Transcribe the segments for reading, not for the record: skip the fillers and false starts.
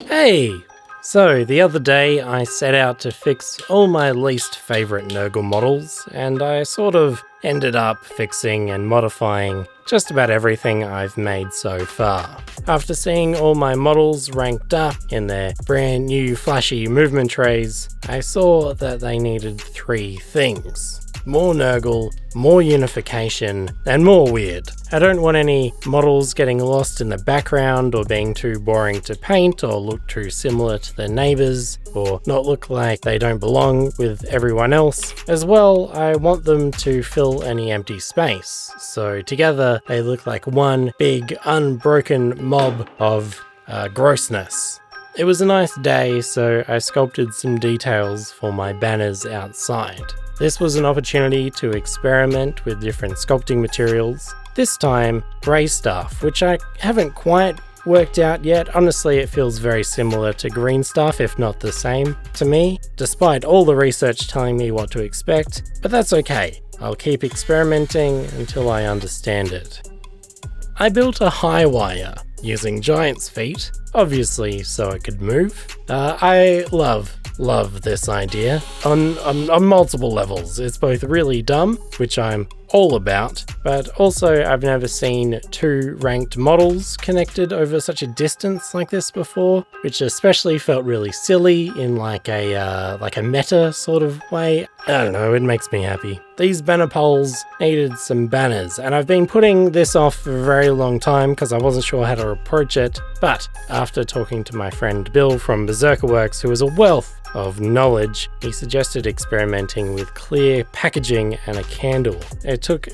Hey! So, the other day I set out to fix all my least favourite Nurgle models, and I sort of ended up fixing and modifying just about everything I've made so far. After seeing all my models ranked up in their brand new flashy movement trays, I saw that they needed three things. More Nurgle, more unification, and more weird. I don't want any models getting lost in the background or being too boring to paint or look too similar to their neighbours or not look like they don't belong with everyone else. As well, I want them to fill any empty space, so together they look like one big unbroken mob of grossness. It was a nice day, so I sculpted some details for my banners outside. This was an opportunity to experiment with different sculpting materials. This time, grey stuff, which I haven't quite worked out yet. Honestly, it feels very similar to green stuff, if not the same, to me, despite all the research telling me what to expect, but that's okay. I'll keep experimenting until I understand it. I built a high wire using giant's feet, obviously so it could move. I love this idea on multiple levels. It's both really dumb, which I'm all about, but also I've never seen two ranked models connected over such a distance like this before, which especially felt really silly in like a meta sort of way. I don't know, it makes me happy. These banner poles needed some banners, and I've been putting this off for a very long time because I wasn't sure how to approach it, but after talking to my friend Bill from Berserker Works, who is a wealth of knowledge, he suggested experimenting with clear packaging and a candle. It took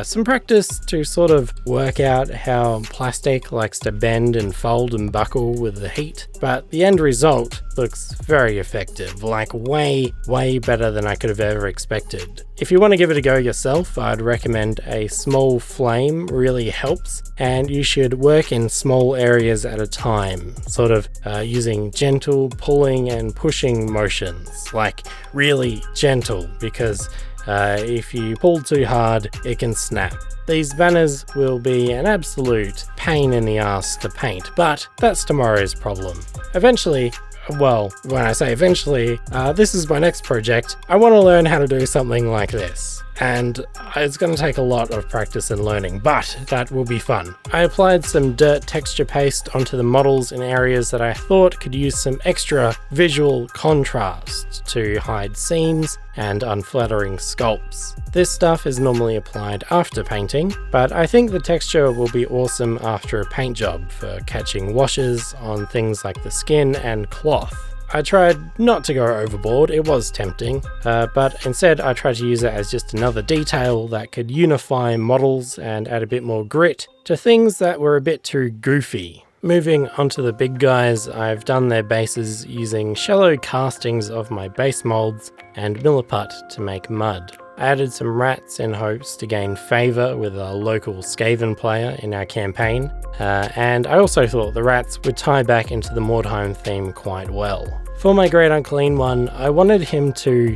some practice to sort of work out how plastic likes to bend and fold and buckle with the heat, but the end result looks very effective, like way better than I could have ever expected. If you want to give it a go yourself, I'd recommend a small flame really helps, and you should work in small areas at a time, sort of using gentle pulling and pushing motions, like really gentle, because if you pull too hard, it can snap. These banners will be an absolute pain in the ass to paint, but that's tomorrow's problem. Eventually, well, when I say eventually, this is my next project. I want to learn how to do something like this, and it's going to take a lot of practice and learning, but that will be fun. I applied some dirt texture paste onto the models in areas that I thought could use some extra visual contrast to hide seams and unflattering sculpts. This stuff is normally applied after painting, but I think the texture will be awesome after a paint job for catching washes on things like the skin and cloth. I tried not to go overboard, it was tempting, but instead I tried to use it as just another detail that could unify models and add a bit more grit to things that were a bit too goofy. Moving onto the big guys, I've done their bases using shallow castings of my base molds and Milliput to make mud. I added some rats in hopes to gain favour with a local Skaven player in our campaign, and I also thought the rats would tie back into the Mordheim theme quite well. For my Great Uncle Ian, I wanted him to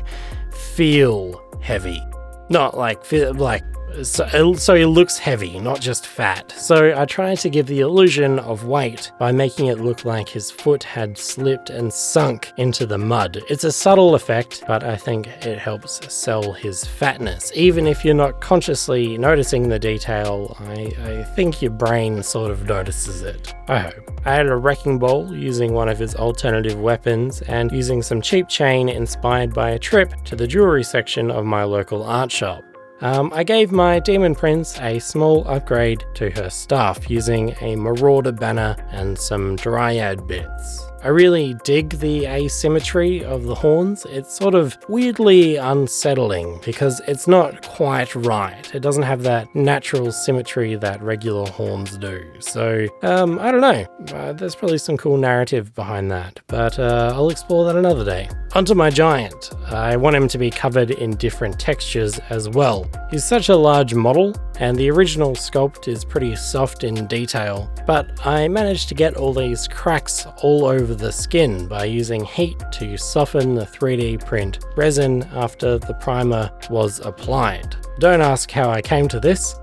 feel heavy, not so he looks heavy, not just fat. So I tried to give the illusion of weight by making it look like his foot had slipped and sunk into the mud. It's a subtle effect, but I think it helps sell his fatness. Even if you're not consciously noticing the detail, I think your brain sort of notices it. I hope. I added a wrecking ball using one of his alternative weapons and using some cheap chain inspired by a trip to the jewelry section of my local art shop. I gave my Demon Prince a small upgrade to her staff using a Marauder banner and some Dryad bits. I really dig the asymmetry of the horns. It's sort of weirdly unsettling because it's not quite right. It doesn't have that natural symmetry that regular horns do. So, I don't know. There's probably some cool narrative behind that, but I'll explore that another day. Onto my giant. I want him to be covered in different textures as well. He's such a large model, and the original sculpt is pretty soft in detail, but I managed to get all these cracks all over the skin by using heat to soften the 3D print resin after the primer was applied. Don't ask how I came to this,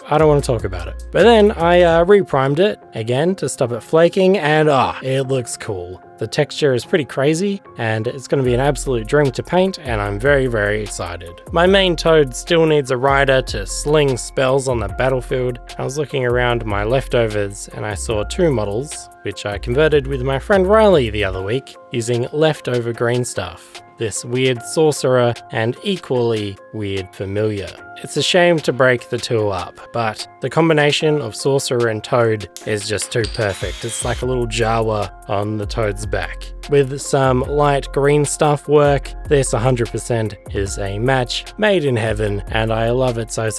I don't want to talk about it. But then I re-primed it again to stop it flaking, and it looks cool. The texture is pretty crazy, and it's going to be an absolute dream to paint, and I'm very, very excited. My main Toad still needs a rider to sling spells on the battlefield. I was looking around my leftovers, and I saw 2 models, which I converted with my friend Riley the other week, using leftover green stuff. This weird sorcerer and equally weird familiar. It's a shame to break the 2 up, but the combination of sorcerer and Toad is just too perfect. It's like a little Jawa on the Toad's back. With some light green stuff work, this 100% is a match made in heaven, and I love it so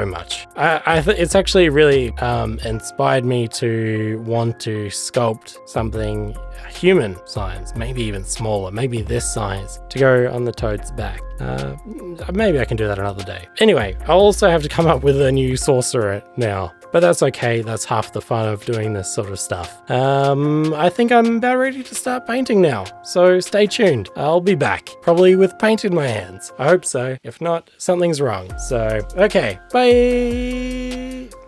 much. It's actually really inspired me to want to sculpt something human size, maybe even smaller, maybe this size, to go on the Toad's back. Maybe I can do that another day. Anyway, I'll also have to come up with a new sorcerer now, but that's okay. That's half the fun of doing this sort of stuff. I think I'm about ready to start painting now, so stay tuned. I'll be back, probably with paint in my hands. I hope so. If not, something's wrong. So, okay, bye!